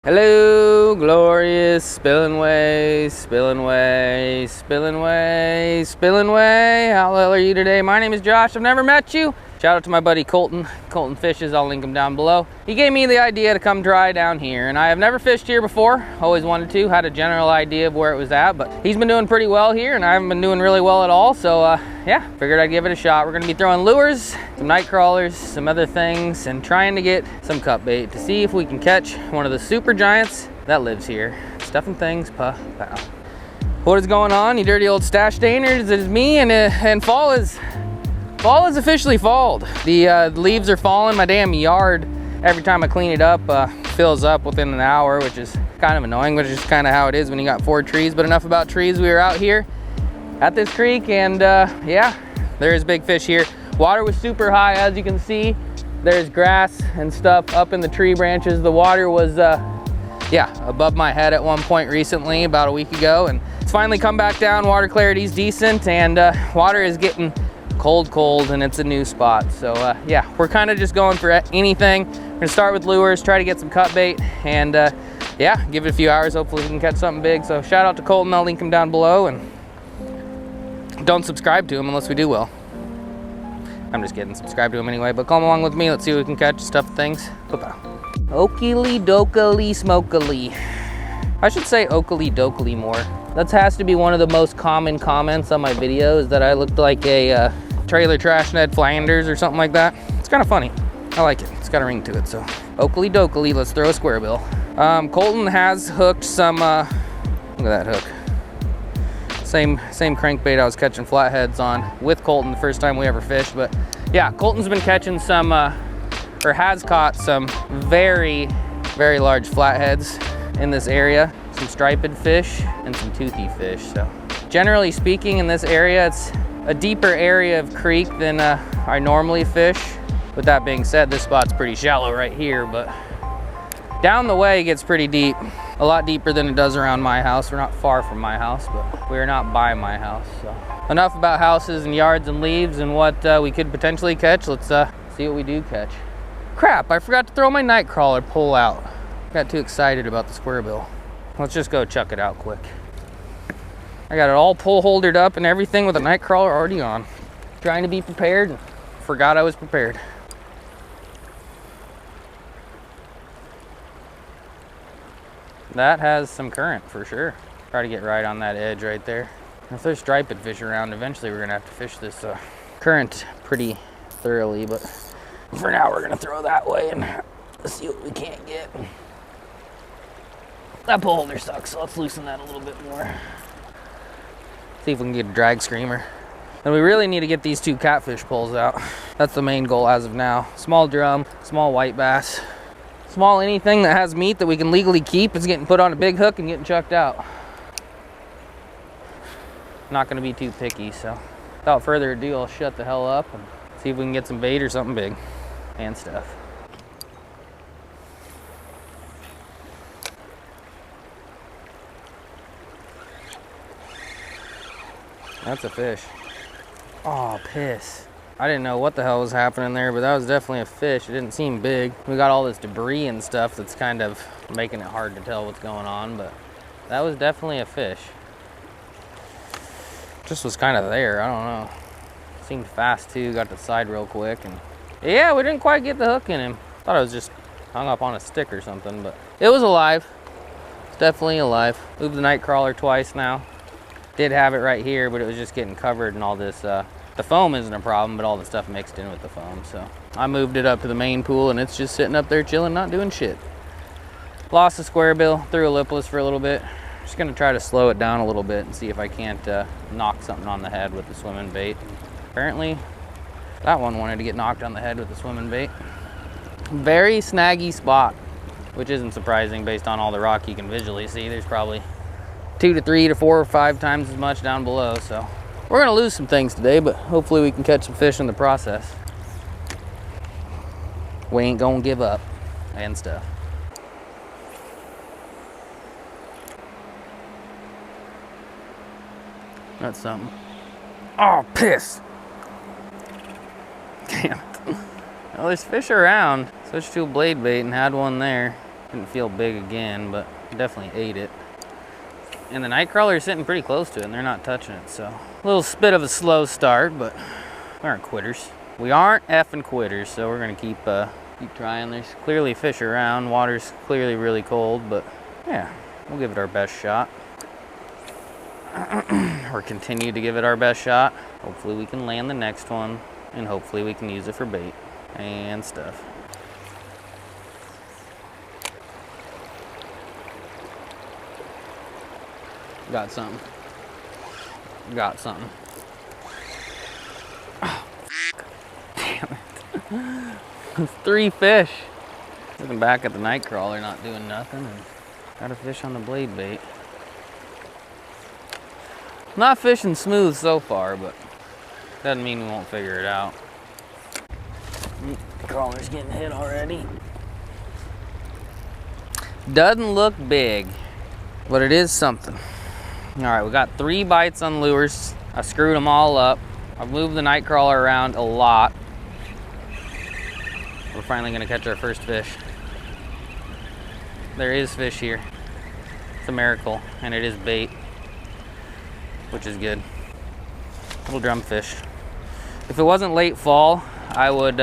Hello, glorious Spillway, Spillway, Spillway, Spillway. How the hell are you today? My name is Josh. I've never met you. Shout out to my buddy Colton. Colton Fishes, I'll link him down below. He gave me the idea to come dry down here, and I have never fished here before. Always wanted to, had a general idea of where it was at, but he's been doing pretty well here, and I haven't been doing really well at all, so yeah, figured I'd give it a shot. We're gonna be throwing lures, some night crawlers, some other things, and trying to get some cut bait to see if we can catch one of the super giants that lives here. Stuffing things, pow. What is going on, you dirty old stash stainers? It is me, and fall is officially falled. The leaves are falling. My damn yard, every time I clean it up, fills up within an hour, which is kind of annoying, which is kind of how it is when you got 4 trees. But enough about trees. We were out here at this creek, and yeah, there is big fish here. Water was super high, as you can see. There's grass and stuff up in the tree branches. The water was yeah, above my head at one point recently, about a week ago, and it's finally come back down. Water clarity's decent, and water is getting cold, and it's a new spot. So yeah, we're kind of just going for anything. We're gonna start with lures, try to get some cut bait, and yeah, give it a few hours. Hopefully we can catch something big. So shout out to Colton. I'll link him down below, and don't subscribe to him unless we do well. I'm just kidding, subscribe to him anyway, but come along with me. Let's see what we can catch, stuff things. Okily Dokily Smokily. I should say Okily Dokily more. That has to be one of the most common comments on my videos, that I looked like a trailer trash Ned Flanders or something like that. It's kind of funny. I like it. It's got a ring to it. So Okily Dokily, let's throw a square bill. Colton has hooked some, look at that hook. Same crankbait I was catching flatheads on with Colton the first time we ever fished. But yeah, Colton's been catching some, or has caught some very, very large flatheads in this area. Some striped fish and some toothy fish. So generally speaking, in this area, it's a deeper area of creek than I normally fish. With that being said, this spot's pretty shallow right here, but down the way it gets pretty deep. A lot deeper than it does around my house. We're not far from my house, but we're not by my house. So enough about houses and yards and leaves and what we could potentially catch. Let's see what we do catch. Crap, I forgot to throw my night crawler pull out. Got too excited about the square bill. Let's just go chuck it out quick. I got it all pull holdered up and everything with a night crawler already on. Trying to be prepared and forgot I was prepared. That has some current for sure. Try to get right on that edge right there. If there's striped fish around, eventually we're gonna have to fish this current pretty thoroughly, but for now we're gonna throw that way and see what we can't get. That pull holder sucks, so let's loosen that a little bit more. See if we can get a drag screamer. And we really need to get these 2 catfish pulls out. That's the main goal as of now. Small drum, small white bass. Small anything that has meat that we can legally keep is getting put on a big hook and getting chucked out. Not gonna be too picky, so without further ado, I'll shut the hell up and see if we can get some bait or something big and stuff. That's a fish. Oh, piss. I didn't know what the hell was happening there, but that was definitely a fish. It didn't seem big. We got all this debris and stuff that's kind of making it hard to tell what's going on, but that was definitely a fish. Just was kind of there, I don't know. Seemed fast too, got to the side real quick, and yeah, we didn't quite get the hook in him. Thought it was just hung up on a stick or something, but it was alive. It's definitely alive. Moved the night crawler twice now. Did have it right here, but it was just getting covered in all this. The foam isn't a problem, but all the stuff mixed in with the foam. So I moved it up to the main pool, and it's just sitting up there chilling, not doing shit. Lost the square bill, threw a lipless for a little bit. Just gonna try to slow it down a little bit and see if I can't knock something on the head with the swimming bait. Apparently that one wanted to get knocked on the head with the swimming bait. Very snaggy spot, which isn't surprising based on all the rock you can visually see. There's probably 2 to 3 to 4 or 5 times as much down below, so we're gonna lose some things today, but hopefully we can catch some fish in the process. We ain't gonna give up and stuff. That's something. Oh, piss. Damn it. Well, there's fish around. Switched to a blade bait and had one there. Didn't feel big again, but definitely ate it. And the night crawler is sitting pretty close to it and they're not touching it, so. A little bit of a slow start, but we aren't quitters. We aren't effing quitters, so we're gonna keep trying. There's clearly fish around. Water's clearly really cold, but yeah, we'll give it our best shot. Or continue to give it our best shot. Hopefully we can land the next one, and hopefully we can use it for bait and stuff. Got something. Got something. Oh, damn it. 3 fish. Looking back at the night crawler, not doing nothing, and got a fish on the blade bait. Not fishing smooth so far, but doesn't mean we won't figure it out. The crawler's getting hit already. Doesn't look big, but it is something. All right, we got 3 bites on lures. I screwed them all up. I've moved the night crawler around a lot. We're finally gonna catch our first fish. There is fish here. It's a miracle, and it is bait, which is good. Little drum fish. If it wasn't late fall, I would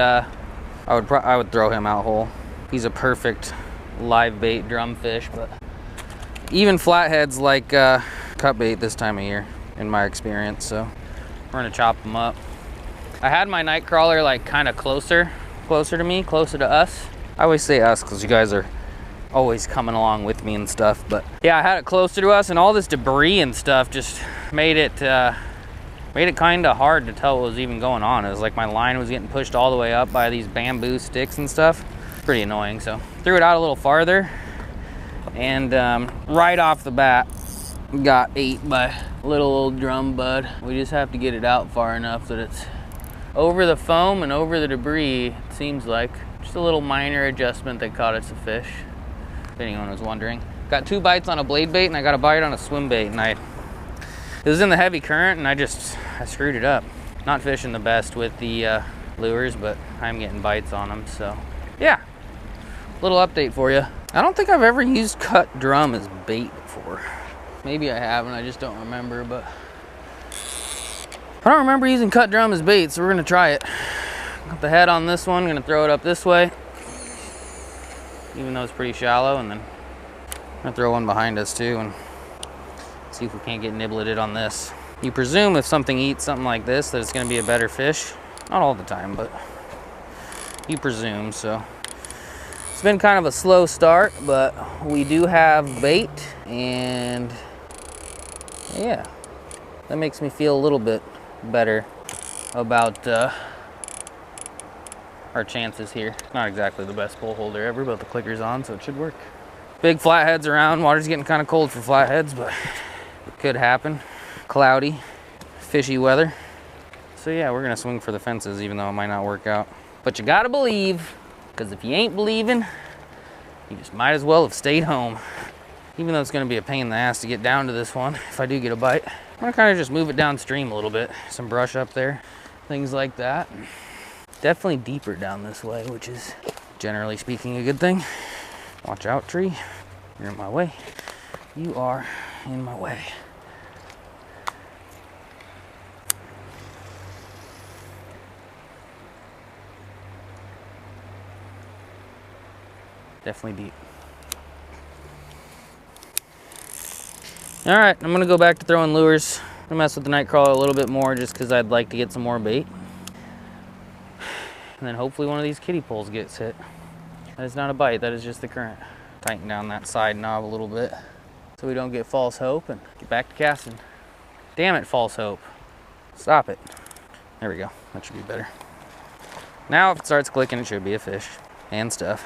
throw him out whole. He's a perfect live bait drum fish, but even flatheads like cut bait this time of year, in my experience. So we're gonna chop them up. I had my night crawler like kind of closer to me, closer to us. I always say us because you guys are always coming along with me and stuff, but yeah, I had it closer to us, and all this debris and stuff just made it kind of hard to tell what was even going on. It was like my line was getting pushed all the way up by these bamboo sticks and stuff. Pretty annoying. So threw it out a little farther, and right off the bat got ate by little old drum bud. We just have to get it out far enough that it's over the foam and over the debris. It seems like just a little minor adjustment that caught us a fish, if anyone was wondering. Got 2 bites on a blade bait, and I got a bite on a swim bait, and it was in the heavy current, and I screwed it up. Not fishing the best with the lures, but I'm getting bites on them, so yeah. Little update for you. I don't think I've ever used cut drum as bait before. Maybe I have, and I just don't remember, but I don't remember using cut drum as bait, so we're gonna try it. Got the head on this one, gonna throw it up this way, even though it's pretty shallow, and then I'm gonna throw one behind us too, and see if we can't get nibleted on this. You presume if something eats something like this that it's gonna be a better fish. Not all the time, but you presume, so. It's been kind of a slow start, but we do have bait, and yeah, that makes me feel a little bit better about our chances here. Not exactly the best pole holder ever, but the clicker's on, so it should work. Big flatheads around. Water's getting kind of cold for flatheads, but it could happen. Cloudy, fishy weather. So yeah, we're gonna swing for the fences, even though it might not work out. But you gotta believe, because if you ain't believing, you just might as well have stayed home. Even though it's gonna be a pain in the ass to get down to this one, if I do get a bite. I'm gonna kind of just move it downstream a little bit. Some brush up there, things like that. Definitely deeper down this way, which is, generally speaking, a good thing. Watch out, tree. You're in my way. You are in my way. Definitely deep. All right, I'm gonna go back to throwing lures. I'm gonna mess with the night crawler a little bit more just because I'd like to get some more bait. And then hopefully one of these kiddie poles gets hit. That is not a bite, that is just the current. Tighten down that side knob a little bit so we don't get false hope and get back to casting. Damn it, false hope. Stop it. There we go, that should be better. Now if it starts clicking, it should be a fish and stuff.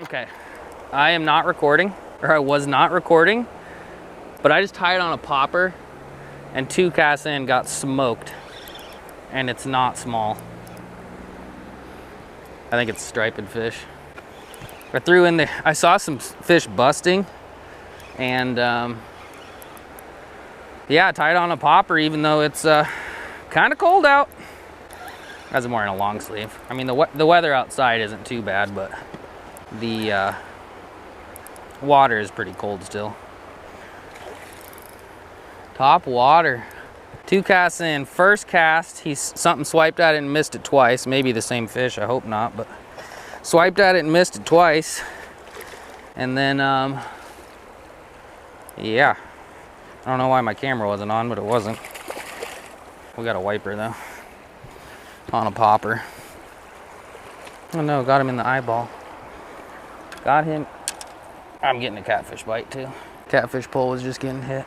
Okay, I am not recording, or I was not recording, but I just tied on a popper and 2 casts in got smoked, and it's not small. I think it's striped fish. I threw in there, I saw some fish busting, and yeah, I tied on a popper even though it's kind of cold out. As I'm wearing a long sleeve. I mean, the weather outside isn't too bad, but The water is pretty cold still. Top water. 2 casts in. First cast, something swiped at it and missed it twice. Maybe the same fish, I hope not, but swiped at it and missed it twice. And then, yeah. I don't know why my camera wasn't on, but it wasn't. We got a wiper though. On a popper. Oh no, got him in the eyeball. Got him. I'm getting a catfish bite too. Catfish pole was just getting hit.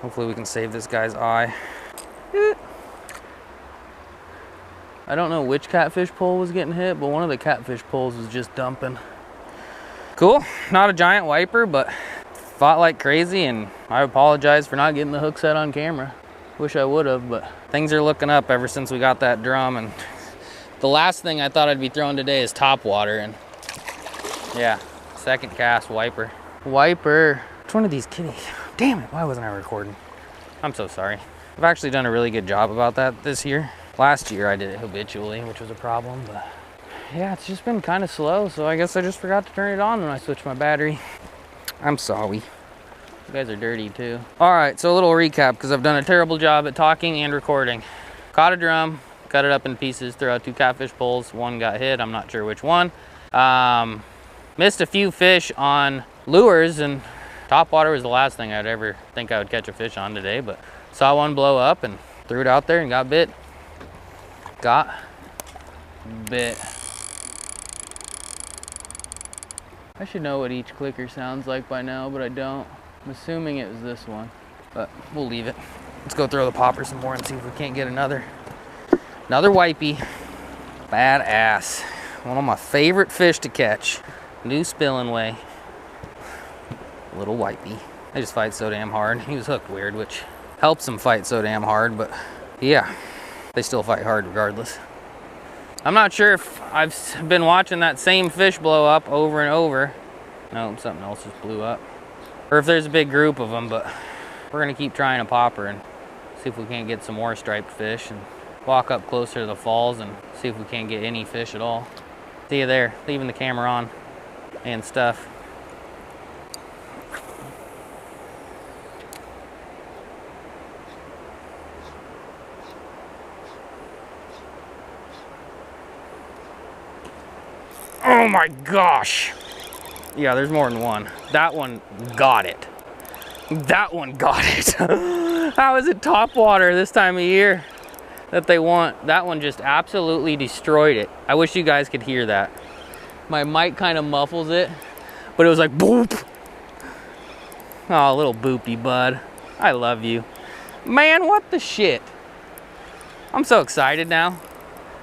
Hopefully we can save this guy's eye. I don't know which catfish pole was getting hit, but one of the catfish poles was just dumping. Cool, not a giant wiper, but fought like crazy, and I apologize for not getting the hook set on camera. Wish I would have, but things are looking up ever since we got that drum, and the last thing I thought I'd be throwing today is top water, and yeah, second cast wiper. Wiper, which one of these kitties? Damn it, why wasn't I recording? I'm so sorry. I've actually done a really good job about that this year. Last year I did it habitually, which was a problem, but yeah, it's just been kind of slow, so I guess I just forgot to turn it on when I switched my battery. I'm sorry. You guys are dirty too. All right, so a little recap, because I've done a terrible job at talking and recording. Caught a drum, cut it up in pieces, threw out 2 catfish poles. One got hit, I'm not sure which one. Missed a few fish on lures, and top water was the last thing I'd ever think I would catch a fish on today, but saw one blow up and threw it out there and got bit. Got bit. I should know what each clicker sounds like by now, but I don't. I'm assuming it was this one, but we'll leave it. Let's go throw the popper some more and see if we can't get another wipey. Badass. One of my favorite fish to catch. New Spillway. Little wipey. They just fight so damn hard. He was hooked weird, which helps them fight so damn hard, but yeah, they still fight hard regardless. I'm not sure if I've been watching that same fish blow up over and over. No, something else just blew up. Or if there's a big group of them, but we're gonna keep trying a popper and see if we can't get some more striped fish and walk up closer to the falls and see if we can't get any fish at all. See you there, leaving the camera on and stuff. Oh my gosh. Yeah, there's more than one. That one got it. That one got it. How is it top water this time of year that they want? That one just absolutely destroyed it. I wish you guys could hear that. My mic kind of muffles it, but it was like boop. Oh, little boopy bud. I love you. Man, what the shit? I'm so excited now.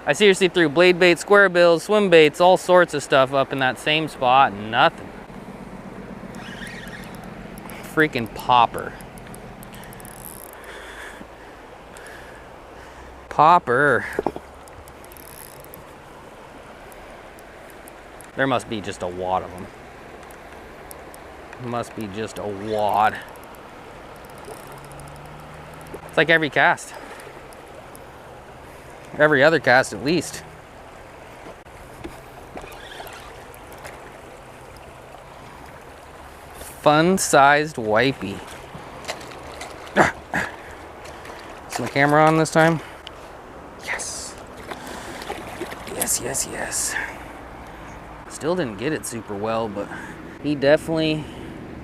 I seriously threw blade bait, square bills, swim baits, all sorts of stuff up in that same spot, and nothing. Freaking popper. Popper. There must be just a wad of them. Must be just a wad. It's like every cast. Every other cast at least. Fun-sized wipey. Is my camera on this time? Yes. Yes, yes, yes. Still didn't get it super well, but he definitely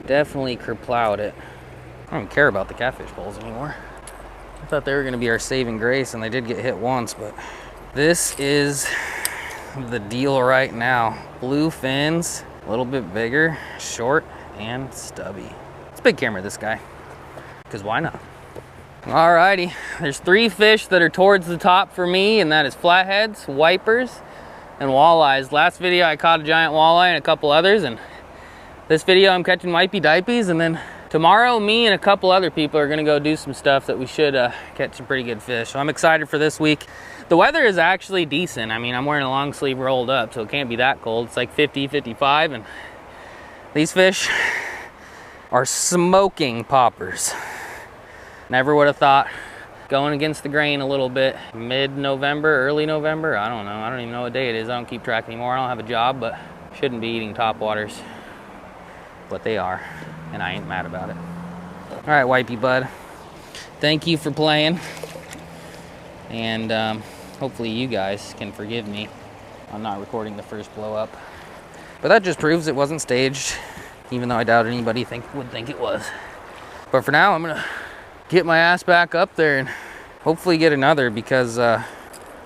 kerplowed it. I don't care about the catfish poles anymore. I thought they were gonna be our saving grace, and they did get hit once, but this is the deal right now. Blue fins, a little bit bigger, short and stubby. It's a big camera, this guy, because why not? Alrighty, there's 3 fish that are towards the top for me, and that is flatheads, wipers, and walleyes. Last video I caught a giant walleye and a couple others, and this video I'm catching wipey dipies, and then tomorrow, me and a couple other people are gonna go do some stuff that we should catch some pretty good fish. So I'm excited for this week. The weather is actually decent. I mean, I'm wearing a long sleeve rolled up, so it can't be that cold. It's like 50, 55, and these fish are smoking poppers. Never would have thought. Going against the grain a little bit. Mid-November, early November, I don't know. I don't even know what day it is. I don't keep track anymore. I don't have a job, but Shouldn't be eating topwaters, but they are, and I ain't mad about it. All right, wipey bud. Thank you for playing, and hopefully you guys can forgive me on not recording the first blow up. But that just proves it wasn't staged, even though I doubt anybody would think it was. But for now, I'm gonna get my ass back up there and hopefully get another, because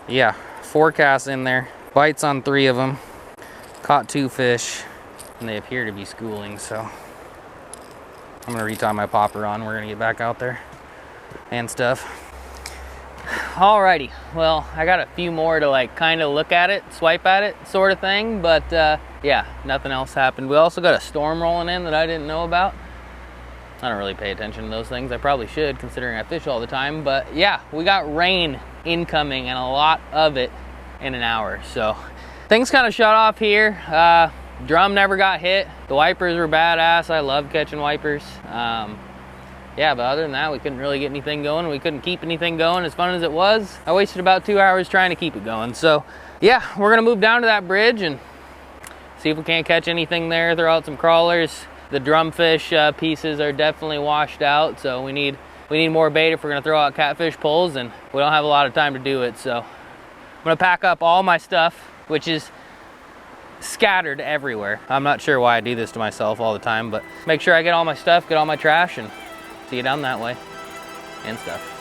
yeah, 4 casts in there, bites on 3 of them, caught 2 fish, and they appear to be schooling, so I'm gonna retie my popper on. We're gonna get back out there and stuff. Alrighty, well, I got a few more to like kind of look at it, swipe at it sort of thing, but yeah, nothing else happened. We also got a storm rolling in that I didn't know about. I don't really pay attention to those things. I probably should, considering I fish all the time, but yeah, we got rain incoming and a lot of it in an hour, so things kind of shut off here. Drum never got hit. The wipers were badass. I love catching wipers. Yeah, but other than that, we couldn't really get anything going. We couldn't keep anything going as fun as it was. I wasted about 2 hours trying to keep it going. So yeah, we're gonna move down to that bridge and see if we can't catch anything there, throw out some crawlers. The drumfish pieces are definitely washed out, so we need more bait if we're gonna throw out catfish pulls, and we don't have a lot of time to do it. So I'm gonna pack up all my stuff, which is scattered everywhere. I'm not sure why I do this to myself all the time, but make sure I get all my stuff, get all my trash, and see you down that way and stuff.